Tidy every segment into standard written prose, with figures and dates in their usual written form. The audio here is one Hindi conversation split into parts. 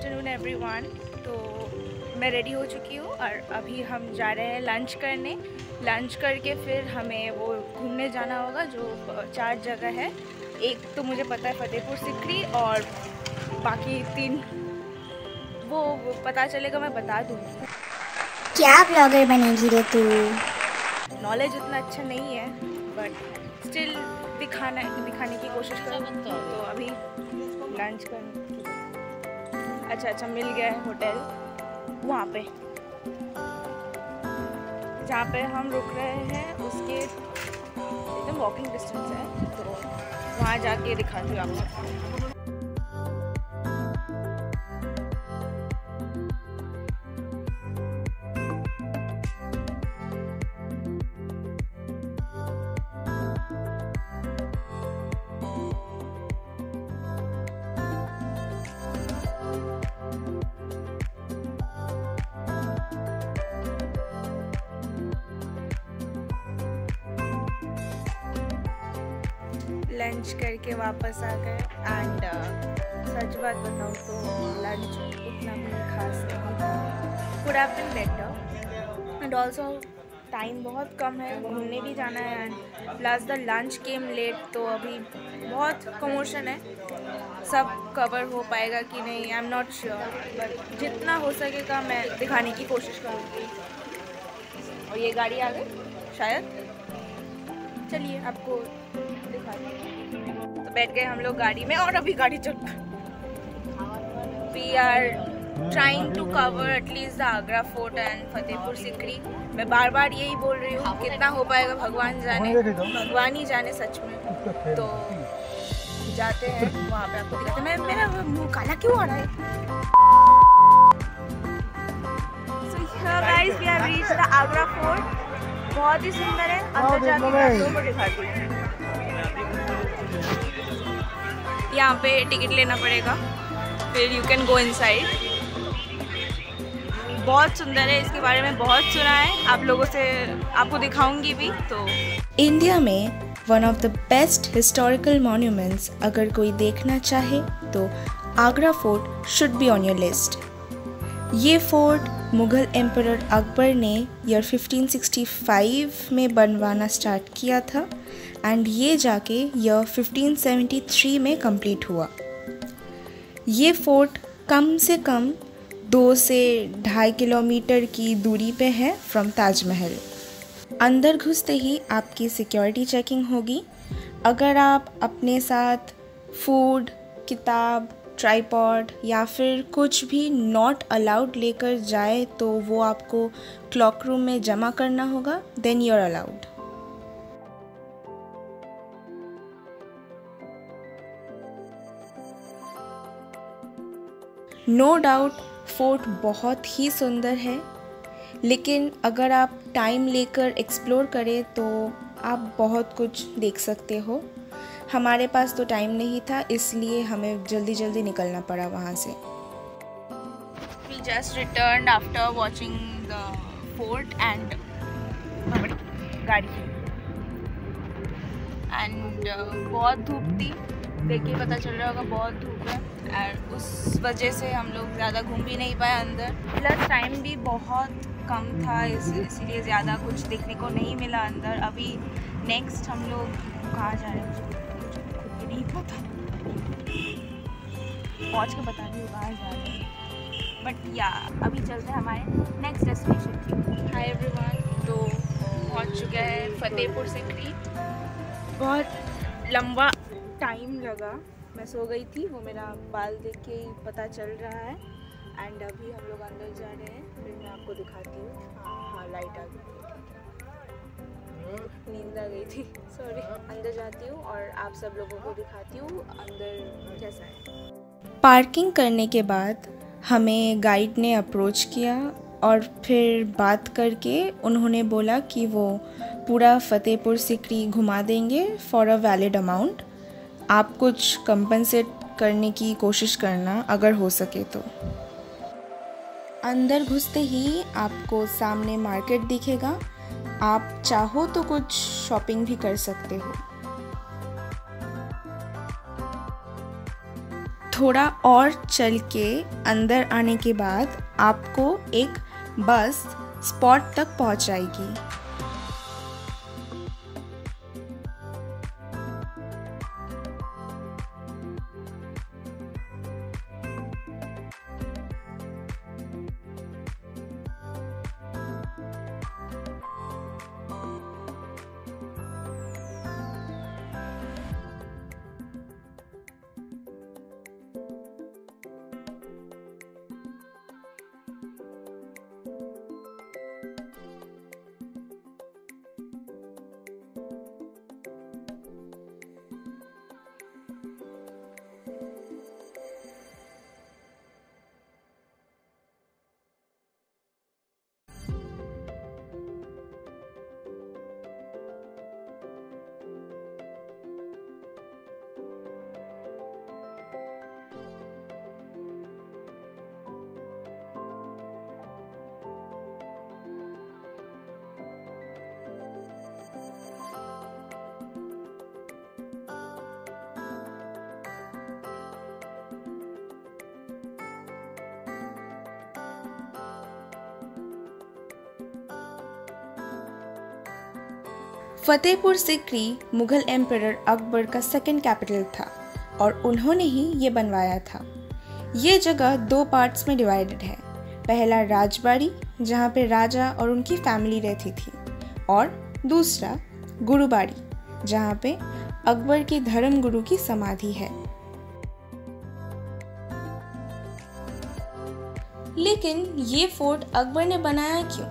Afternoon everyone. तो मैं रेडी हो चुकी हूँ और अभी हम जा रहे हैं लंच करने। लंच करके फिर हमें वो घूमने जाना होगा जो 4 जगह है। एक तो मुझे पता है फतेहपुर सिकरी, और बाकी 3 वो पता चलेगा, मैं बता दूँगी। क्या ब्लॉगर बनेगी रे तू? नॉलेज उतना अच्छा नहीं है बट स्टिल दिखाने की कोशिश करूँ। तो अभी लंच करने अच्छा मिल गया है होटल वहाँ पे जहाँ पे हम रुक रहे हैं, उसके एकदम वॉकिंग डिस्टेंस है। तो वहाँ जाके दिखाती हूँ आपको। लंच करके वापस आ गए एंड सच बात बताऊँ तो लंच उतना भी खास नहीं था। Could have been better and also time बहुत कम है, घूमने भी जाना है and plus the lunch came late. तो अभी बहुत कमोशन है, सब कवर हो पाएगा कि नहीं I am not sure, but जितना हो सकेगा मैं दिखाने की कोशिश करूँगी। और ये गाड़ी आ गई शायद, चलिए आपको दिखाते हैं। तो बैठ गए हम लोग गाड़ी में और अभी गाड़ी चल we are trying to cover at least the Agra fort and Fatehpur Sikri. मैं बार बार यही बोल रही हूँ, कितना हो पाएगा भगवान जाने, भगवान ही जाने सच में। तो जाते हैं वहाँ पे, आपको दिखाते हैं। मेरा मुँह काला क्यों आ रहा है? So here guys we have reached the Agra Fort। बहुत ही सुंदर है, अंदर जाके दिखाती हूँ। यहाँ पे टिकट लेना पड़ेगा, फिर यू कैन गो इनसाइड। बहुत सुंदर है, इसके बारे में बहुत सुना है, आप लोगों से आपको दिखाऊंगी भी। तो इंडिया में one of the best historical monuments अगर कोई देखना चाहे तो Agra fort should be on your list. ये फोर्ट मुग़ल एम्परर अकबर ने ईयर 1565 में बनवाना स्टार्ट किया था एंड ये जाके ईयर 1573 में कंप्लीट हुआ। ये फोर्ट कम से कम 2 से 2.5 किलोमीटर की दूरी पे है फ्रॉम ताजमहल। अंदर घुसते ही आपकी सिक्योरिटी चेकिंग होगी। अगर आप अपने साथ फूड, किताब, ट्राइपॉड या फिर कुछ भी नॉट अलाउड लेकर जाए तो वो आपको क्लॉक रूम में जमा करना होगा, then you are allowed. No doubt fort बहुत ही सुंदर है, लेकिन अगर आप टाइम लेकर एक्सप्लोर करें तो आप बहुत कुछ देख सकते हो। हमारे पास तो टाइम नहीं था, इसलिए हमें जल्दी निकलना पड़ा वहाँ से। We just returned after watching the fort and गाड़ी एंड बहुत धूप थी, देख के पता चल रहा होगा बहुत धूप है और उस वजह से हम लोग ज़्यादा घूम भी नहीं पाए अंदर। प्लस टाइम भी बहुत कम था, इसीलिए ज़्यादा कुछ देखने को नहीं मिला अंदर। अभी नेक्स्ट हम लोग कहाँ जा रहे हैं मुझे नहीं पता, पहुँच के बता रही हूँ कहाँ जा रहे हैं, बट या अभी चलते हैं हमारे नेक्स्ट डेस्टिनेशन की। हाय एवरीवन, तो पहुँच चुके हैं फतेहपुर सिकरी। बहुत लंबा टाइम लगा, मैं सो गई थी, वो मेरा बाल देख के ही पता चल रहा है। एंड अभी हम लोग अंदर जा रहे हैं, फिर मैं आपको दिखाती हूँ। हाँ लाइट आ गई, नींद आ गई थी, सॉरी। अंदर जाती हूँ और आप सब लोगों को दिखाती हूँ अंदर कैसा है। पार्किंग करने के बाद हमें गाइड ने अप्रोच किया और फिर बात करके उन्होंने बोला कि वो पूरा फतेहपुर सिकरी घुमा देंगे फॉर अ वैलिड अमाउंट। आप कुछ कंपनसेट करने की कोशिश करना अगर हो सके तो। अंदर घुसते ही आपको सामने मार्केट दिखेगा, आप चाहो तो कुछ शॉपिंग भी कर सकते हो। थोड़ा और चल के अंदर आने के बाद आपको एक बस स्पॉट तक पहुंचाएगी। फतेहपुर सिकरी मुगल एम्परर अकबर का सेकंड कैपिटल था और उन्होंने ही ये बनवाया था। ये जगह 2 पार्ट्स में डिवाइडेड है। पहला राजबाड़ी जहाँ पे राजा और उनकी फैमिली रहती थी, और दूसरा गुरुबाड़ी जहाँ पे अकबर के धर्म गुरु की समाधि है। लेकिन ये फोर्ट अकबर ने बनाया क्यों?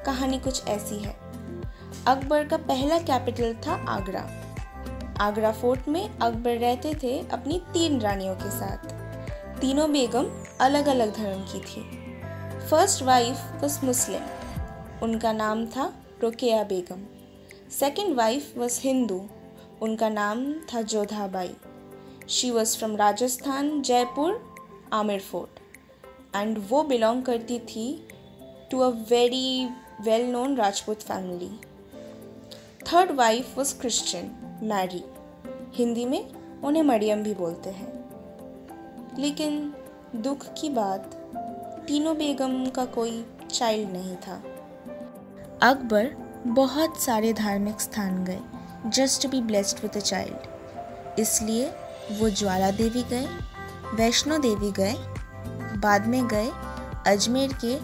कहानी कुछ ऐसी है। अकबर का पहला कैपिटल था आगरा। आगरा फोर्ट में अकबर रहते थे अपनी 3 रानियों के साथ। तीनों बेगम अलग अलग धर्म की थी। फर्स्ट वाइफ वॉज मुस्लिम, उनका नाम था Ruqaiya Begum. Second wife was Hindu, उनका नाम था Jodhabai. She was from Rajasthan, Jaipur, Amer fort, and वो बिलोंग करती थी to a very well known Rajput family. Third wife was Christian, Mary. Hindi में उन्हें मरियम भी बोलते हैं। लेकिन दुख की बात, तीनों बेगम का कोई चाइल्ड नहीं था। अकबर बहुत सारे धार्मिक स्थान गए just to be blessed with a child. इसलिए वो ज्वाला देवी गए, वैष्णो देवी गए, बाद में गए अजमेर के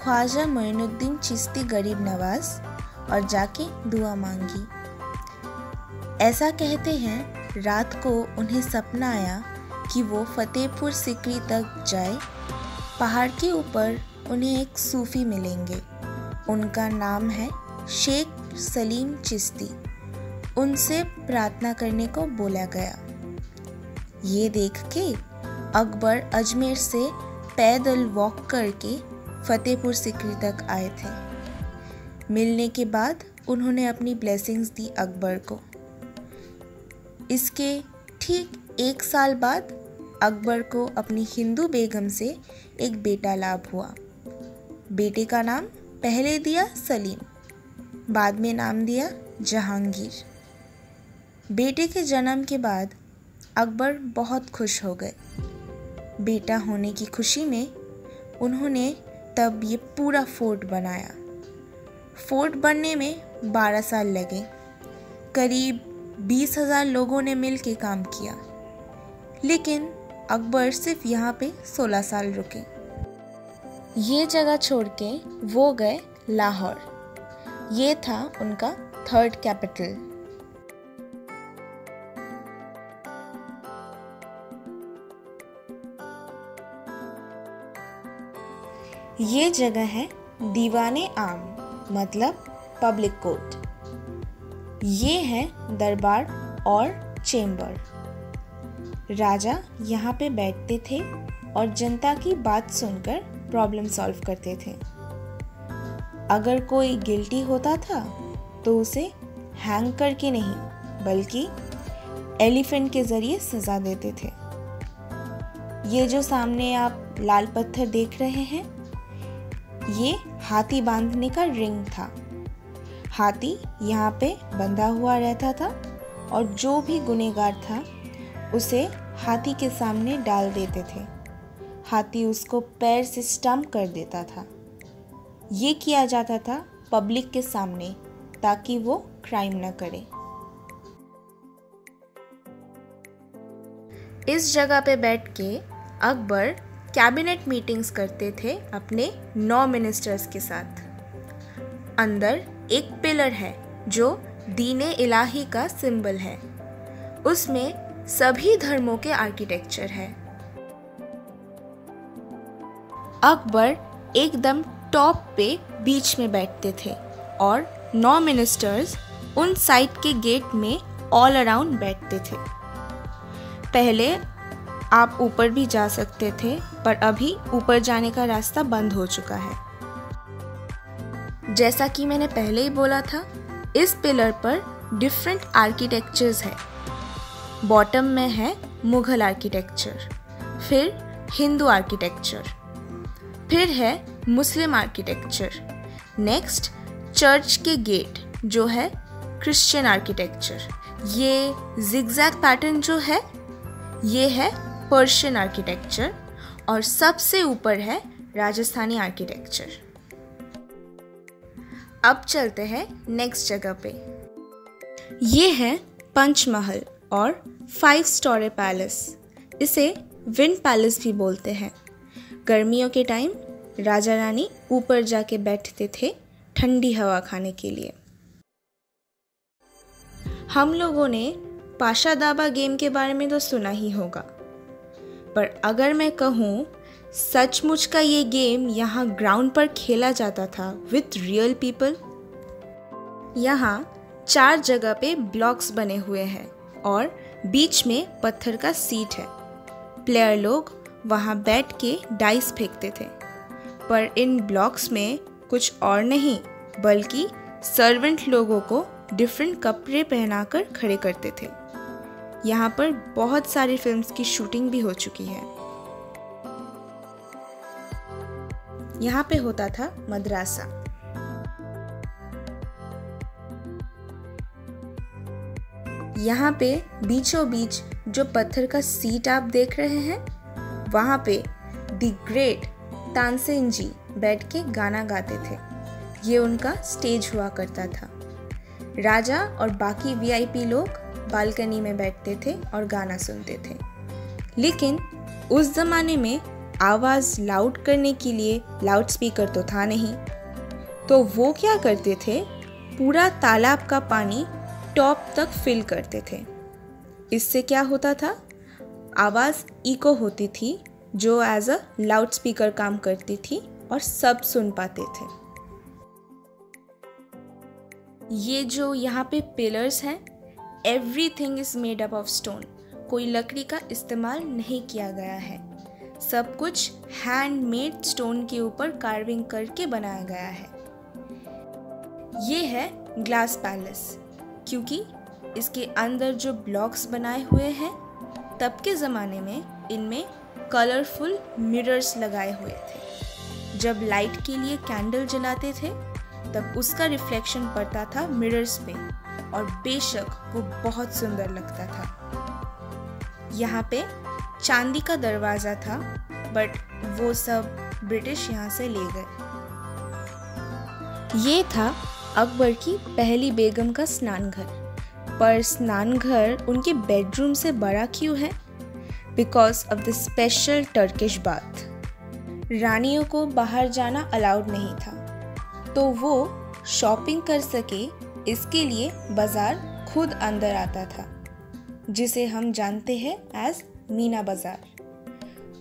ख्वाजा मोइनुद्दीन चिश्ती गरीब नवाज और जाके दुआ मांगी। ऐसा कहते हैं रात को उन्हें सपना आया कि वो फतेहपुर सिकरी तक जाए। पहाड़ के ऊपर उन्हें एक सूफी मिलेंगे, उनका नाम है शेख सलीम चिश्ती। उनसे प्रार्थना करने को बोला गया। ये देख के अकबर अजमेर से पैदल वॉक करके फतेहपुर सिकरी तक आए थे। मिलने के बाद उन्होंने अपनी ब्लेसिंग्स दी अकबर को। इसके ठीक 1 साल बाद अकबर को अपनी हिंदू बेगम से एक बेटा लाभ हुआ। बेटे का नाम पहले दिया सलीम, बाद में नाम दिया जहांगीर। बेटे के जन्म के बाद अकबर बहुत खुश हो गए। बेटा होने की खुशी में उन्होंने तब ये पूरा फोर्ट बनाया। फोर्ट बनने में 12 साल लगे। करीब 20,000 लोगों ने मिल के काम किया। लेकिन अकबर सिर्फ यहाँ पे 16 साल रुके। ये जगह छोड़ के वो गए लाहौर। ये था उनका 3rd कैपिटल। ये जगह है दीवाने आम, मतलब पब्लिक कोर्ट। ये है दरबार और चेंबर। राजा यहाँ पे बैठते थे और जनता की बात सुनकर प्रॉब्लम सॉल्व करते थे। अगर कोई गिल्टी होता था तो उसे हैंग करके नहीं बल्कि एलिफेंट के ज़रिए सज़ा देते थे। ये जो सामने आप लाल पत्थर देख रहे हैं, ये हाथी बांधने का रिंग था। हाथी यहाँ पे बंधा हुआ रहता था और जो भी गुनहगार था उसे हाथी के सामने डाल देते थे। हाथी उसको पैर से स्टम्प कर देता था। ये किया जाता था पब्लिक के सामने ताकि वो क्राइम न करे। इस जगह पे बैठ के अकबर कैबिनेट मीटिंग्स करते थे अपने 9 मिनिस्टर्स के साथ। अंदर एक पिलर है जो दीने इलाही का सिंबल है। उसमें सभी धर्मों के आर्किटेक्चर है। अकबर एकदम टॉप पे बीच में बैठते थे और 9 मिनिस्टर्स उन साइड के गेट में ऑल अराउंड बैठते थे। पहले आप ऊपर भी जा सकते थे, पर अभी ऊपर जाने का रास्ता बंद हो चुका है। जैसा कि मैंने पहले ही बोला था, इस पिलर पर डिफरेंट आर्किटेक्चर्स है। बॉटम में है मुगल आर्किटेक्चर, फिर हिंदू आर्किटेक्चर, फिर है मुस्लिम आर्किटेक्चर, नेक्स्ट चर्च के गेट जो है क्रिश्चियन आर्किटेक्चर, ये जिगजैग पैटर्न जो है ये है पर्शियन आर्किटेक्चर, और सबसे ऊपर है राजस्थानी आर्किटेक्चर। अब चलते हैं नेक्स्ट जगह पे। ये है पंचमहल और 5 स्टोरी पैलेस। इसे विंड पैलेस भी बोलते हैं। गर्मियों के टाइम राजा रानी ऊपर जाके बैठते थे ठंडी हवा खाने के लिए। हम लोगों ने पाशा दाबा गेम के बारे में तो सुना ही होगा, पर अगर मैं कहूँ सचमुच का ये गेम यहाँ ग्राउंड पर खेला जाता था विथ रियल पीपल। यहाँ 4 जगह पे ब्लॉक्स बने हुए हैं और बीच में पत्थर का सीट है। प्लेयर लोग वहाँ बैठ के डाइस फेंकते थे, पर इन ब्लॉक्स में कुछ और नहीं बल्कि सर्वेंट लोगों को डिफरेंट कपड़े पहनाकर खड़े करते थे। यहाँ पर बहुत सारी फिल्म्स की शूटिंग भी हो चुकी है। यहाँ पे होता था मदरसा। यहाँ पे बीचों बीच जो पत्थर का सीट आप देख रहे हैं, वहाँ पे द ग्रेट तानसेन जी बैठ के गाना गाते थे। ये उनका स्टेज हुआ करता था। राजा और बाकी वीआईपी लोग बालकनी में बैठते थे और गाना सुनते थे। लेकिन उस ज़माने में आवाज़ लाउड करने के लिए लाउड स्पीकर तो था नहीं, तो वो क्या करते थे, पूरा तालाब का पानी टॉप तक फिल करते थे। इससे क्या होता था, आवाज़ इको होती थी जो एज अ लाउड स्पीकर काम करती थी और सब सुन पाते थे। ये जो यहाँ पे पिलर्स हैं, everything is made up of stone. कोई लकड़ी का इस्तेमाल नहीं किया गया है। सब कुछ हैंडमेड स्टोन के ऊपर कार्विंग करके बनाया गया है। ये है ग्लास पैलेस, क्योंकि इसके अंदर जो ब्लॉक्स बनाए हुए हैं, तब के ज़माने में इनमें कलरफुल मिरर्स लगाए हुए थे। जब लाइट के लिए कैंडल जलाते थे तब उसका रिफ्लेक्शन पड़ता था मिरर्स पे, और बेशक वो बहुत सुंदर लगता था। यहाँ पे चांदी का दरवाज़ा था, बट वो सब ब्रिटिश यहाँ से ले गए। ये था अकबर की पहली बेगम का स्नान घर, पर स्नान घर उनके बेडरूम से बड़ा क्यों है? Because of the special Turkish bath. रानियों को बाहर जाना अलाउड नहीं था, तो वो शॉपिंग कर सके इसके लिए बाज़ार खुद अंदर आता था, जिसे हम जानते हैं एज मीना बाज़ार।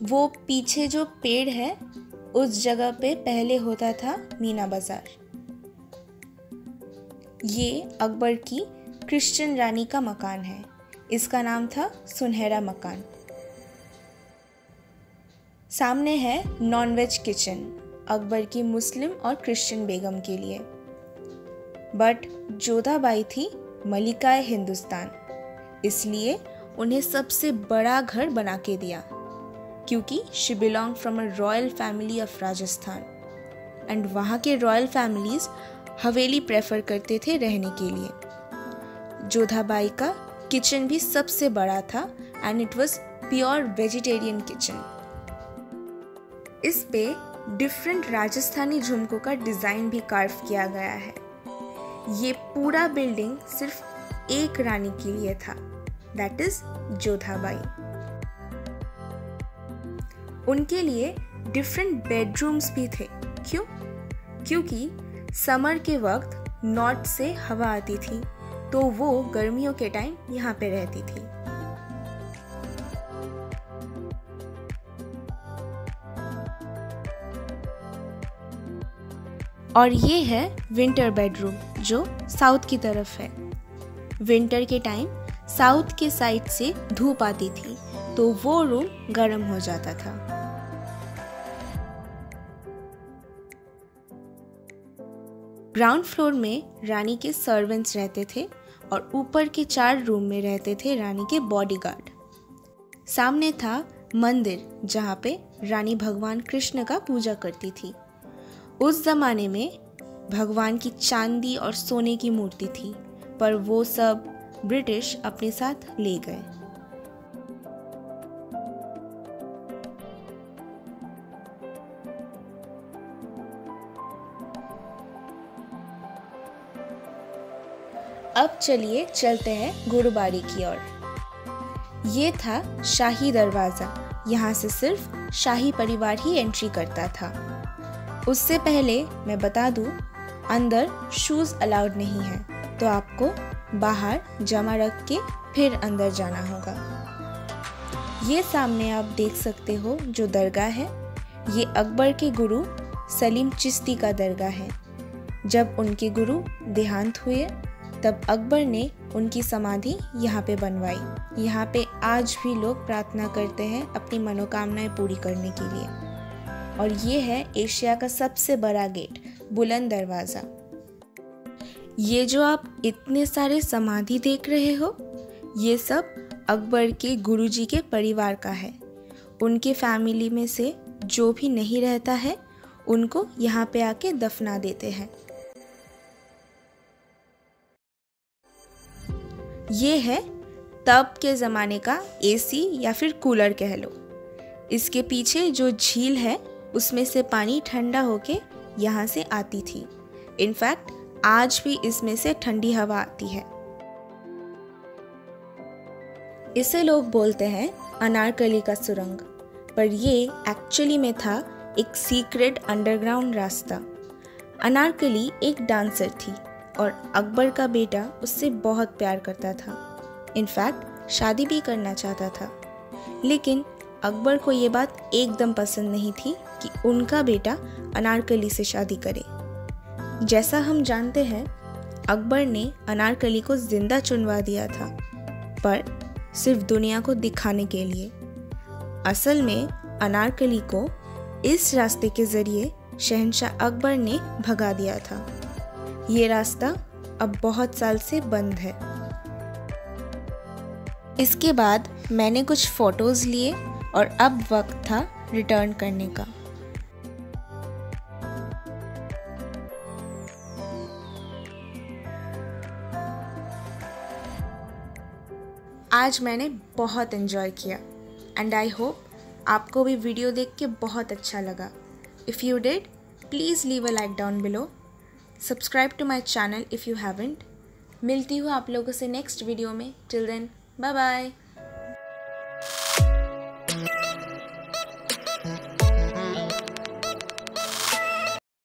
वो पीछे जो पेड़ है उस जगह पे पहले होता था मीना बाज़ार। ये अकबर की क्रिश्चियन रानी का मकान है। इसका नाम था सुनहरा मकान। सामने है नॉनवेज किचन अकबर की मुस्लिम और क्रिश्चियन बेगम के लिए। बट जोधाबाई थी मलिकाए हिंदुस्तान, इसलिए उन्हें सबसे बड़ा घर बना के दिया, क्योंकि she belong from a royal family of Rajasthan, and वहाँ के रॉयल फैमिलीज हवेली प्रेफर करते थे रहने के लिए। जोधाबाई का किचन भी सबसे बड़ा था, and it was pure vegetarian kitchen. इस पे डिफरेंट राजस्थानी झुमकों का डिज़ाइन भी कार्व किया गया है। ये पूरा बिल्डिंग सिर्फ एक रानी के लिए था, दैट इज जोधाबाई। उनके लिए डिफरेंट बेडरूम्स भी थे। क्यों? क्योंकि समर के वक्त नॉर्थ से हवा आती थी, तो वो गर्मियों के टाइम यहाँ पे रहती थी। और ये है विंटर बेडरूम जो साउथ की तरफ है। विंटर के टाइम साउथ के साइड से धूप आती थी, तो वो रूम गर्म हो जाता था। ग्राउंड फ्लोर में रानी के सर्वेंट्स रहते थे और ऊपर के 4 रूम में रहते थे रानी के बॉडीगार्ड। सामने था मंदिर जहाँ पे रानी भगवान कृष्ण का पूजा करती थी। उस जमाने में भगवान की चांदी और सोने की मूर्ति थी, पर वो सब ब्रिटिश अपने साथ ले गए। अब चलिए चलते हैं गुरुबारी की ओर। ये था शाही दरवाज़ा। यहाँ से सिर्फ शाही परिवार ही एंट्री करता था। उससे पहले मैं बता दूं, अंदर शूज़ अलाउड नहीं है, तो आपको बाहर जमा रख के फिर अंदर जाना होगा। ये सामने आप देख सकते हो जो दरगाह है, ये अकबर के गुरु सलीम चिश्ती का दरगाह है। जब उनके गुरु देहांत हुए तब अकबर ने उनकी समाधि यहाँ पे बनवाई। यहाँ पे आज भी लोग प्रार्थना करते हैं अपनी मनोकामनाएं पूरी करने के लिए। और ये है एशिया का सबसे बड़ा गेट, बुलंद दरवाज़ा। ये जो आप इतने सारे समाधि देख रहे हो, ये सब अकबर के गुरुजी के परिवार का है। उनके फैमिली में से जो भी नहीं रहता है, उनको यहाँ पे आके दफना देते हैं। ये है तब के ज़माने का एसी या फिर कूलर कह लो। इसके पीछे जो झील है उसमें से पानी ठंडा होके यहाँ से आती थी। इनफैक्ट आज भी इसमें से ठंडी हवा आती है। इसे लोग बोलते हैं अनारकली का सुरंग, पर ये एक्चुअली में था एक सीक्रेट अंडरग्राउंड रास्ता। अनारकली एक डांसर थी और अकबर का बेटा उससे बहुत प्यार करता था। इनफैक्ट शादी भी करना चाहता था, लेकिन अकबर को ये बात एकदम पसंद नहीं थी कि उनका बेटा अनारकली से शादी करे। जैसा हम जानते हैं, अकबर ने अनारकली को जिंदा चुनवा दिया था, पर सिर्फ दुनिया को दिखाने के लिए। असल में अनारकली को इस रास्ते के जरिए शहंशाह अकबर ने भगा दिया था। ये रास्ता अब बहुत साल से बंद है। इसके बाद मैंने कुछ फोटोज़ लिए और अब वक्त था रिटर्न करने का। आज मैंने बहुत एंजॉय किया एंड आई होप आपको भी वीडियो देख के बहुत अच्छा लगा। If you did, please leave a like down below. Subscribe to my channel if you haven't. मिलती हूँ आप लोगों से नेक्स्ट वीडियो में। Till then, bye bye.